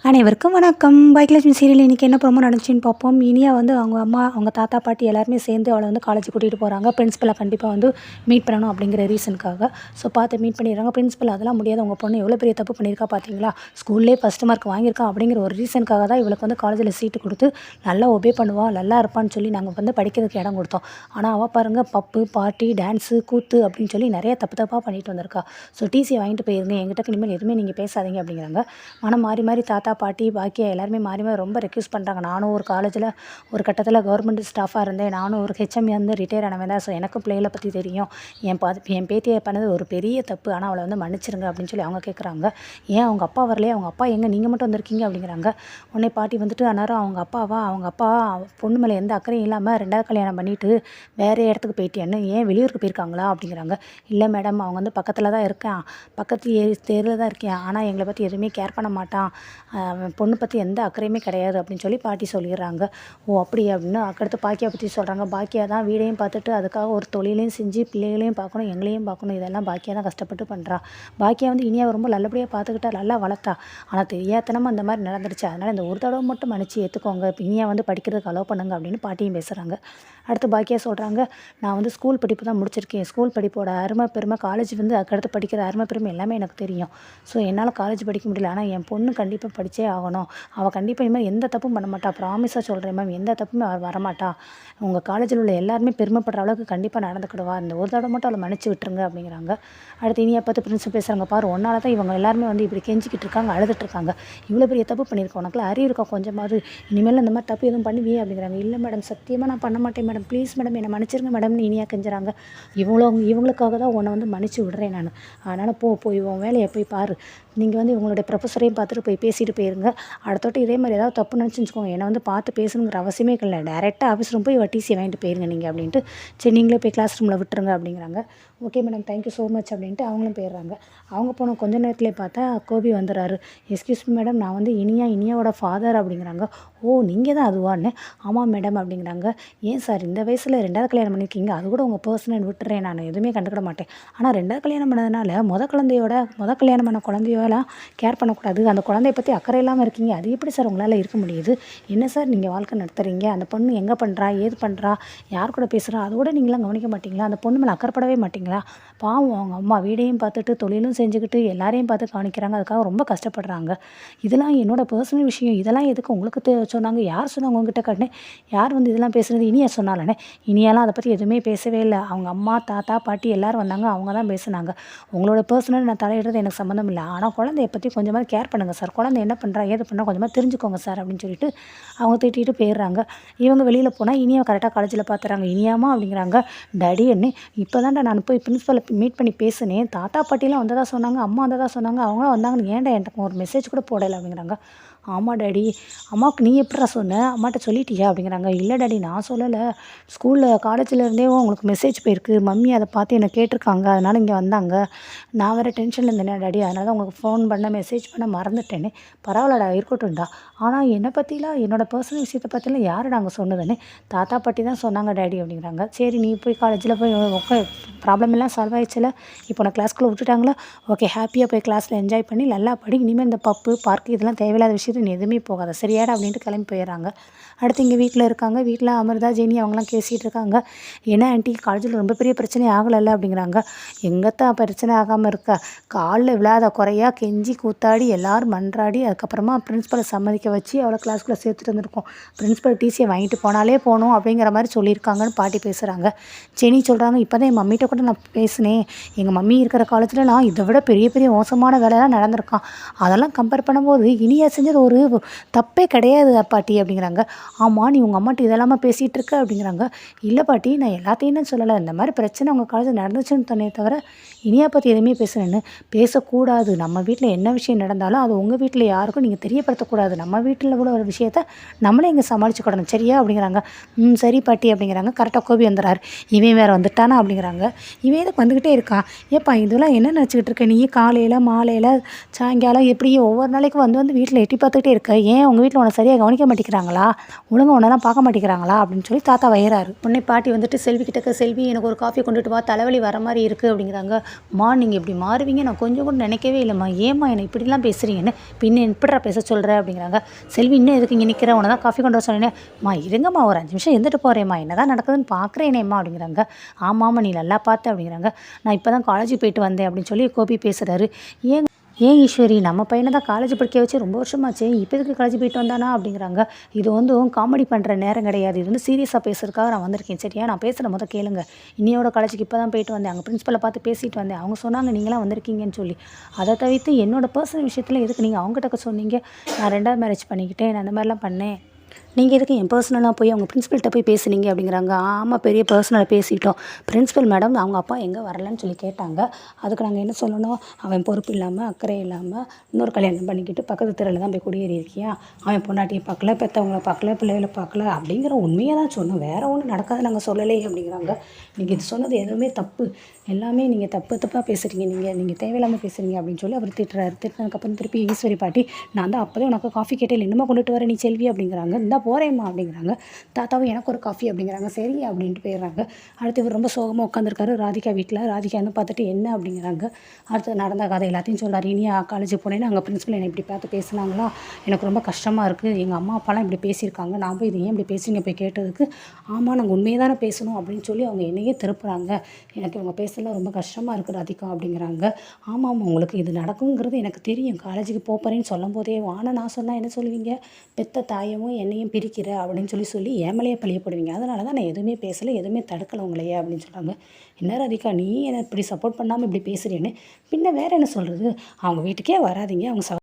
அனைவருக்கும் வணக்கம். பாக்கியலட்சுமி சீரியல் இன்றைக்கி என்ன ப்ரோமோ நடந்துச்சுன்னு பார்ப்போம். இனியா வந்து அவங்க அம்மா, அவங்க தாத்தா, பாட்டி எல்லாருமே சேர்ந்து அவளை வந்து காலேஜ் கூட்டிகிட்டு போகிறாங்க. பிரின்சிபலை கண்டிப்பாக வந்து மீட் பண்ணணும் அப்படிங்கிற ரீசனுக்காக. ஸோ பார்த்து மீட் பண்ணிடுறாங்க. பிரின்சிபல் அதெல்லாம் முடியாது, உங்கள் பொண்ணு எவ்வளோ பெரிய தப்பு பண்ணியிருக்கா பார்த்தீங்களா, ஸ்கூல்லே ஃபஸ்ட் மார்க் வாங்கியிருக்கா அப்படிங்கிற ஒரு ரீசனுக்காக தான் இவளுக்கு வந்து காலேஜில் சீட்டு கொடுத்து நல்லா ஒபே பண்ணுவா, நல்லா இருப்பான்னு சொல்லி நாங்கள் வந்து படிக்கிறதுக்கு இடம் கொடுத்தோம். ஆனால் அவள் பாருங்கள், பப்பு, பார்ட்டி, டான்ஸு, கூத்து அப்படின்னு சொல்லி நிறைய தப்பாக பண்ணிட்டு வந்திருக்கா. ஸோ டிசியை வாங்கிட்டு போயிருங்க, எங்கிட்ட இனிமேல் எதுவுமே நீங்கள் பேசாதீங்க அப்படிங்கிறாங்க. ஆனால் மாறி மாறி தாத்தா, பாட்டி, பாக்கியா எல்லாருமே மாறி மாறி ரொம்ப ரெக்யூஸ் பண்ணுறாங்க. நானும் ஒரு காலேஜில் ஒரு கட்டத்தில் கவர்மெண்ட் ஸ்டாஃபாக இருந்தேன், நானும் ஒரு ஹெச்எம் வந்து ரிட்டையர் ஆனவன் தான். ஸோ எனக்கும் பிள்ளைகளை பற்றி தெரியும். என் பேத்தியை பண்ணது ஒரு பெரிய தப்பு, ஆனால் அவளை வந்து மன்னிச்சிருங்க அப்படின்னு சொல்லி அவங்க கேட்குறாங்க. ஏன் அவங்க அப்பா வரலையே, அவங்க அப்பா எங்கே, நீங்கள் மட்டும் வந்திருக்கீங்க அப்படிங்கிறாங்க. உடனே பாட்டி வந்துட்டு, அந்நேரம் அவங்க அப்பா பொண்ணு மேலே எந்த அக்கறையும் இல்லாமல் 2வது கல்யாணம் பண்ணிவிட்டு வேறு இடத்துக்கு போயிட்டியான்னு, ஏன் வெளியூருக்கு போயிருக்காங்களா அப்படிங்கிறாங்க. இல்லை மேடம், அவங்க வந்து பக்கத்தில் தான் இருக்கேன், பக்கத்து தெருவில் தான் இருக்கேன், ஆனால் எங்களை பற்றி எதுவுமே கேர் பண்ண மாட்டான், பொண்ணு பற்றி எந்த அக்கறையுமே கிடையாது அப்படின்னு சொல்லி பாட்டி சொல்லிடுறாங்க. ஓ அப்படியே அப்படின்னு அடுத்து பாக்கியா பற்றி சொல்கிறாங்க. பாக்கியா தான் வீடையும் பார்த்துட்டு அதுக்காக ஒரு தொழிலையும் செஞ்சு பிள்ளைகளையும் பார்க்கணும், எங்களையும் பார்க்கணும், இதெல்லாம் பாக்கியா தான் கஷ்டப்பட்டு பண்ணுறா. பாக்கியா வந்து இனியா ரொம்ப நல்லபடியாக பார்த்துக்கிட்டா, நல்லா வளர்த்தா. ஆனால் தெரியாதனமாக அந்த மாதிரி நடந்துருச்சு, அதனால் இந்த ஒரு தடவை மட்டும் மன்னிச்சு ஏற்றுக்கோங்க, இனியா வந்து படிக்கிறதுக்கு அலோவ் பண்ணுங்க அப்படின்னு பாட்டியும் பேசுகிறாங்க. அடுத்து பாக்கியா சொல்கிறாங்க, நான் வந்து ஸ்கூல் படிப்பு தான் முடிச்சிருக்கேன், ஸ்கூல் படிப்போட அருமை பெருமை, காலேஜ் வந்து அதுக்கடுத்து படிக்கிற அருமை பெருமை எல்லாமே எனக்கு தெரியும். ஸோ என்னால் காலேஜ் படிக்க முடியல, ஆனால் என் பொண்ணு கண்டிப்பாக படித்தே ஆகணும், அவள் கண்டிப்பாக இனிமேல் எந்த தப்பும் பண்ண மாட்டா, ப்ராமிஸாக சொல்கிறேன் மேம், எந்த தப்புமே அவள் வரமாட்டா, உங்கள் காலேஜில் உள்ள எல்லாருமே பெருமைப்படுற அளவுக்கு கண்டிப்பாக நடந்துக்கிடுவா, இந்த ஒரு தடவை மட்டும் அவளை மன்னிச்சு விட்டுருங்க அப்படிங்கிறாங்க. அடுத்து இனியா பார்த்து பிரின்சிபல் பேசுகிறாங்க, பாரு ஒன்றால் தான் இவங்க எல்லாருமே வந்து இப்படி கெஞ்சிக்கிட்டு இருக்காங்க, அழுதுட்டுருக்காங்க, இவ்வளோ பெரிய தப்பு பண்ணியிருக்கோம், உனக்குலாம் அறிவு இருக்கா கொஞ்சமாவது, இனிமேல் இந்த மாதிரி தப்பு எதுவும் பண்ணுவியே அப்படிங்கிறாங்க. இல்லை மேடம், சத்தியமாக நான் பண்ண மாட்டேன் மேடம், ப்ளீஸ் மேடம் என்னை மன்னிச்சிருங்க மேடம்னு இனியா கெஞ்சுறாங்க. இவங்களுக்காக தான் உன்னை வந்து மன்னிச்சு விடுறேன் நான், அதனால் போய் உன் வேலையை போய் பாரு, நீங்கள் வந்து இவங்களுடைய ப்ரொஃபஸரையும் பார்த்துட்டு போய் பேசிட்டு போயிருங்க, அடுத்தோட்டு இதே மாதிரி ஏதாவது தப்பு நினச்சிச்சுக்கோங்க, என்னை வந்து பார்த்து பேசணுங்கிற அவசியமே இல்லை, டேரெக்டாக ஆஃபீஸ் ரூம் போய் டிசி வாங்கிட்டு போயிருங்க நீங்கள் அப்படின்ட்டு, சரி நீங்களே போய் கிளாஸ் ரூமில் விட்டுருங்க அப்படிங்கிறாங்க. Okay madam, thank you so much அப்படின்ட்டு அவங்களும் போயிடுறாங்க. அவங்க போன கொஞ்ச நேரத்துலேயே பார்த்தா கோபி வந்துடுறாரு. எஸ்கியூஸ் மீ மேடம், நான் வந்து இனியாவோட ஃபாதர் அப்படிங்கிறாங்க. ஓ நீங்கள் தான் அதுவான்னு, ஆமாம் மேடம் அப்படிங்கிறாங்க. ஏன் சார் இந்த வயசில் 2வது கல்யாணம் பண்ணியிருக்கீங்க, அது கூட உங்கள் பர்சனல் விட்டுறேன், நான் எதுவுமே கண்டுக்கிட மாட்டேன், ஆனால் 2வது கல்யாணம் பண்ணதுனால முத கல்யாணம் பண்ண குழந்தையோலாம் கேர் பண்ணக்கூடாது, அந்த குழந்தைய பற்றி அக்கறை இல்லாமல் இருக்கீங்க, அது எப்படி சார் உங்களால் இருக்க முடியுது, என்ன சார் நீங்கள் வாழ்க்கை நடத்துகிறீங்க, அந்த பொண்ணு எங்கே பண்ணுறா, ஏது பண்ணுறா, யார் கூட பேசுகிறா, அது கூட நீங்களாம் கவனிக்க மாட்டிங்களா, அந்த பொண்ணு மேலே அக்கறைப்படவே மாட்டிங்களா, பாவம் அவங்க அம்மா வீடையும் பார்த்துட்டு தொழிலும் செஞ்சுக்கிட்டு எல்லாரையும் பார்த்து கவனிக்கிறாங்க, அதுக்காக ரொம்ப கஷ்டப்படுறாங்க, இதெல்லாம் என்னோடய பர்சனல் விஷயம், இதெல்லாம் எதுக்கு உங்களுக்கு சொன்னாங்க, யார் சொன்னாங்க உங்ககிட்ட கட்டினேன், யார் வந்து இதெல்லாம் பேசுகிறது, இனியா சொன்னாலே, இனியாலாம் அதை பற்றி எதுவுமே பேசவே இல்லை, அவங்க அம்மா தாத்தா பாட்டி எல்லோரும் வந்தாங்க, அவங்க தான் பேசுனாங்க, உங்களோட பர்சனல் நான் தலையிடுறது எனக்கு சம்மந்தம் இல்லை, ஆனால் குழந்தைய பற்றி கொஞ்சமாக கேர் பண்ணுங்கள் சார், குழந்தை என்ன பண்ணுறா ஏது பண்ணுறா கொஞ்சமாக தெரிஞ்சுக்கோங்க சார் அப்படின்னு சொல்லிட்டு அவங்க திட்டிட்டு போயிடுறாங்க. இவங்க வெளியில் போனால் இனியா கரெக்டாக காலேஜில் பார்த்துறாங்க. இனியாமா அப்படிங்கிறாங்க. டாடி என்ன இப்போ தான்டா நான் போய் பிரின்ஸிபலை மீட் பண்ணி பேசினேன், தாத்தா பாட்டிலாம் வந்ததாக சொன்னாங்க, அம்மா வந்ததாக சொன்னாங்க, அவங்களாம் வந்தாங்கன்னு ஏன்டா என்கிட்ட ஒரு மெசேஜ் கூட போடலை அப்படிங்கிறாங்க. ஆமாம் டாடி, அம்மாவுக்கு நீ எப்படிடா சொன்ன, அம்மாட்ட சொல்லிட்டியா அப்படிங்கிறாங்க. இல்லை டாடி நான் சொல்லலை, காலேஜில் இருந்தே உங்களுக்கு மெசேஜ் போயிருக்கு, மம்மி அதை பார்த்து என்னை கேட்டிருக்காங்க, அதனால் இங்கே வந்தாங்க, நான் வேறு டென்ஷனில் இருந்தேனே டாடி, அதனால தான் உங்களுக்கு ஃபோன் பண்ண மெசேஜ் பண்ண மறந்துட்டேனே, பரவாயில்லடா இருக்கட்டும்டா, ஆனால் என்னை பற்றிலாம் என்னோடய பர்சனல் விஷயத்தை பற்றிலாம் யாருடா அங்கே சொன்னதுன்னு, தாத்தா பாட்டி தான் சொன்னாங்க டாடி அப்படிங்கிறாங்க. சரி நீ போய் காலேஜில் போய் ஓகே, ப்ராப்ளம் எல்லாம் சால்வ் ஆயிடுச்சுல, இப்போ நான் கிளாஸ்க்குள்ளே விட்டுட்டாங்களா, ஓகே ஹாப்பியாக போய் கிளாஸில் என்ஜாய் பண்ணி நல்லா படி, இனிமேல் இந்த பப்பு பார்க்கு இதெல்லாம் தேவையில்லாத விஷயத்தை நீ எதுவுமே போகாத சரியாடா அப்படின்ட்டு கிளம்பி போயிடுறாங்க. அடுத்து இங்கே வீட்டில் இருக்காங்க. வீட்டில் அமிர்தா ஜெனி அவங்களாம் பேசிகிட்டு இருக்காங்க. ஏன்னா ஆண்டி காலேஜில் ரொம்ப பெரிய பிரச்சனை ஆகலைல்ல அப்படிங்கிறாங்க. எங்கத்தான் பிரச்சனை ஆகாமல் இருக்கா, காலில் விழாத குறையா கெஞ்சி கூத்தாடி எல்லோரும் மன்றாடி அதுக்கப்புறமா பிரின்ஸிபலை சம்மதிக்க வச்சு அவளை கிளாஸ்க்குள்ளே சேர்த்துட்டு வந்திருக்கோம், பிரின்ஸிபல் டிசியை வாங்கிட்டு போனாலே போகணும் அப்படிங்கிற மாதிரி சொல்லியிருக்காங்கன்னு பாட்டி பேசுகிறாங்க. ஜெனி சொல்கிறாங்க, இப்போ தான் என் மம்மிகிட்ட கூட நான் பேசினேன், எங்கள் மம்மி இருக்கிற காலேஜில் நான் இதை விட பெரிய பெரிய மோசமான வேலையெல்லாம் நடந்திருக்கான், அதெல்லாம் கம்பேர் பண்ணும்போது இனியா செஞ்சது ஒரு தப்பே கிடையாது பாட்டி அப்படிங்கிறாங்க. ஆமாம் நீ உங்கள் அம்மாட்ட இதெல்லாமல் பேசிகிட்டு இருக்க அப்படிங்கிறாங்க. இல்லை பாட்டி நான் எல்லாத்தையும் சொல்லலை, இந்த மாதிரி பிரச்சனை உங்கள் காலேஜில் நடந்துச்சுன்னு சொன்னே தவிர இனியா பற்றி எதுவுமே பேசுனேன்னு, பேசக்கூடாது, நம்ம வீட்டில் என்ன விஷயம் நடந்தாலும் அது உங்கள் வீட்டில் யாருக்கும் நீங்கள் தெரியப்படுத்தக்கூடாது, நம்ம வீட்டில் கூட ஒரு விஷயத்த நம்மளே இங்கே சமாளிச்சுக்கிடணும் சரியா அப்படிங்கிறாங்க. சரி பாட்டி அப்படிங்கிறாங்க. கரெக்டாக கோபி வந்துடுறாரு. இவன் வேறு வந்துட்டானா அப்படிங்கிறாங்க. இவன் எதுக்கு வந்துக்கிட்டே இருக்கான், ஏப்பா இதெல்லாம் என்ன நினச்சிக்கிட்டு இருக்க நீ, காலையில் மாலையில் சாயங்காலம் எப்படி ஒவ்வொரு நாளைக்கு வந்து வீட்டில் எட்டி பார்த்து பார்த்துக்கிட்டே இருக்க, ஏன் உங்கள் வீட்டில் உன்னை சரியாக கவனிக்க மாட்டேங்கிறாங்களா, ஒழுங்கா உன்னெல்லாம் பார்க்க மாட்டேங்கிறாங்களா அப்படின்னு சொல்லி தாத்தா வயிறாரு. உடனே பாட்டி வந்துட்டு செல்வி கிட்டக்க, செல்வி எனக்கு ஒரு காஃபி கொண்டுட்டு வா, தலைவலி வர மாதிரி இருக்குது அப்படிங்கிறாங்க. அம்மா நீங்கள் இப்படி மாறுவீங்க நான் கொஞ்சம் கூட நினைக்கவே இல்லைம்மா, ஏம்மா என்னை இப்படிலாம் பேசுகிறீங்கன்னு, பின்ன எப்படிடா பேச சொல்கிற அப்படிங்கிறாங்க. செல்வி இன்னும் எதுக்கு இங்கே நிற்கிற, உன்னை தான் காஃபி கொண்டு வர சொன்னேன். அம்மா இருங்கம்மா ஒரு 5 நிமிஷம் இருந்துட்டு போகிறேம்மா, என்ன தான் நடக்குதுன்னு பார்க்குறேனேம்மா அப்படிங்கிறாங்க. ஆமாம்மா நீ நல்லா பார்த்து அப்படிங்கிறாங்க. நான் இப்போ தான் காலேஜுக்கு போயிட்டு வந்தேன் அப்படின்னு சொல்லி கோபி பேசுகிறாரு. ஏன் ஈஸ்வரி, நம்ம பையனை தான் காலேஜ் படிக்க வச்சு ரொம்ப வருஷமாச்சு, இப்போ எதுக்கு காலேஜ் போயிட்டு வந்தானா அப்படிங்கிறாங்க. இது வந்து காமெடி பண்ணுற நேரம் கிடையாது, இது வந்து சீரியஸாக பேசுறதுக்காக நான் வந்திருக்கேன் சரியா, நான் பேசுகிற முதல் கேளுங்க. இன்னையோட காலேஜுக்கு இப்போ தான் போயிட்டு வந்தேன், அங்கே பிரின்ஸ்பலை பார்த்து பேசிட்டு வந்தேன், அவங்க சொன்னாங்க நீங்களாம் வந்திருக்கீங்கன்னு சொல்லி. அதை தவிர்த்து என்னோட பர்சனல் விஷயத்தில் எதுக்கு நீங்கள் அவங்ககிட்ட சொன்னீங்க, நான் 2வது மேரேஜ் பண்ணிக்கிட்டேன், நான் அந்த மாதிரிலாம் பண்ணேன், நீங்கள் எதுக்கு என் பர்சனலாக போய் அவங்க பிரின்ஸ்பல்கிட்ட போய் பேசுனீங்க அப்படிங்கிறாங்க. ஆமாம் பெரிய பர்சனலாக பேசிட்டோம், பிரின்ஸ்பல் மேடம் அவங்க அப்பா எங்கே வரலன்னு சொல்லி கேட்டாங்க, அதுக்கு நாங்கள் என்ன சொல்லணும், அவன் பொறுப்பு இல்லாமல் அக்கறை இல்லாமல் இன்னொரு கல்யாணம் பண்ணிக்கிட்டு பக்கத்து தெருவில் தான் போய் குடியேறி இருக்கியா, அவன் பொண்டாட்டியை பார்க்கல, பெற்றவங்கள பார்க்கல, பிள்ளைகளை பார்க்கல அப்படிங்கிற உண்மையை தான் சொன்னோம், வேறு ஒன்றும் நடக்காது நாங்கள் சொல்லலை அப்படிங்கிறாங்க. நீங்கள் இது சொன்னது எதுவுமே தப்பு, எல்லாமே நீங்கள் தப்பாக பேசுகிறீங்க, நீங்கள் தேவையில்லாமல் பேசுகிறீங்க அப்படின்னு சொல்லி அவர் திட்டுறாரு. திட்டினதுக்கப்புறம் திருப்பி ஈஸ்வரி பாட்டி நான் தான் அப்போதே உனக்கு காஃபி கேட்டேன், இன்னுமா கொண்டுட்டு வர நீ செல்வி அப்படிங்கிறாங்க. இந்தா போகிறேம்மா அப்படிங்கிறாங்க. தாத்தாவும் எனக்கு ஒரு காஃபி அப்படிங்கிறாங்க. சரி அப்படின்ட்டு போயிடுறாங்க. அடுத்து இவர் ரொம்ப சோகமாக உட்காந்துருக்காரு ராதிகா வீட்டில். ராதிகா வந்து பார்த்துட்டு என்ன அப்படிங்கிறாங்க. அடுத்து நடந்த கதை எல்லாத்தையும் சொல்கிறார். இனியா காலேஜுக்கு போனேன்னு அங்கே பிரின்ஸ்பல் என்னை இப்படி பார்த்து பேசுனாங்களா, எனக்கு ரொம்ப கஷ்டமாக இருக்குது, எங்கள் அம்மா அப்பாலாம் இப்படி பேசியிருக்காங்க, நான் போய் இது ஏன் இப்படி பேசுறீங்க போய் கேட்டதுக்கு, ஆமாம் நாங்கள் உண்மையை தானே பேசணும் அப்படின்னு சொல்லி அவங்க என்னையே திருப்புறாங்க, எனக்கு இவங்க பேசலாம் ரொம்ப கஷ்டமாக இருக்குது ராதிகா அப்படிங்கிறாங்க. ஆமாம் உங்களுக்கு இது நடக்குங்கிறது எனக்கு தெரியும், காலேஜுக்கு போகிறேன்னு சொல்லும் போதே ஆனால் நான் சொன்னால் என்ன சொல்லுவீங்க, பெத்த தாயவும் என்னையும் பிரிக்கிற அப்படின்னு சொல்லி ஏமலையே பழிய போடுவீங்க, அதனால தான் நான் எதுவுமே பேசலை, எதுவுமே தடுக்கலை உங்களையே அப்படின்னு சொல்கிறாங்க. என்ன ராதிகா நீ என்னை இப்படி சப்போர்ட் பண்ணாமல் இப்படி பேசுகிறேன்னு, பின்ன வேறு என்ன சொல்கிறது, அவங்க வீட்டுக்கே வராதிங்க, அவங்க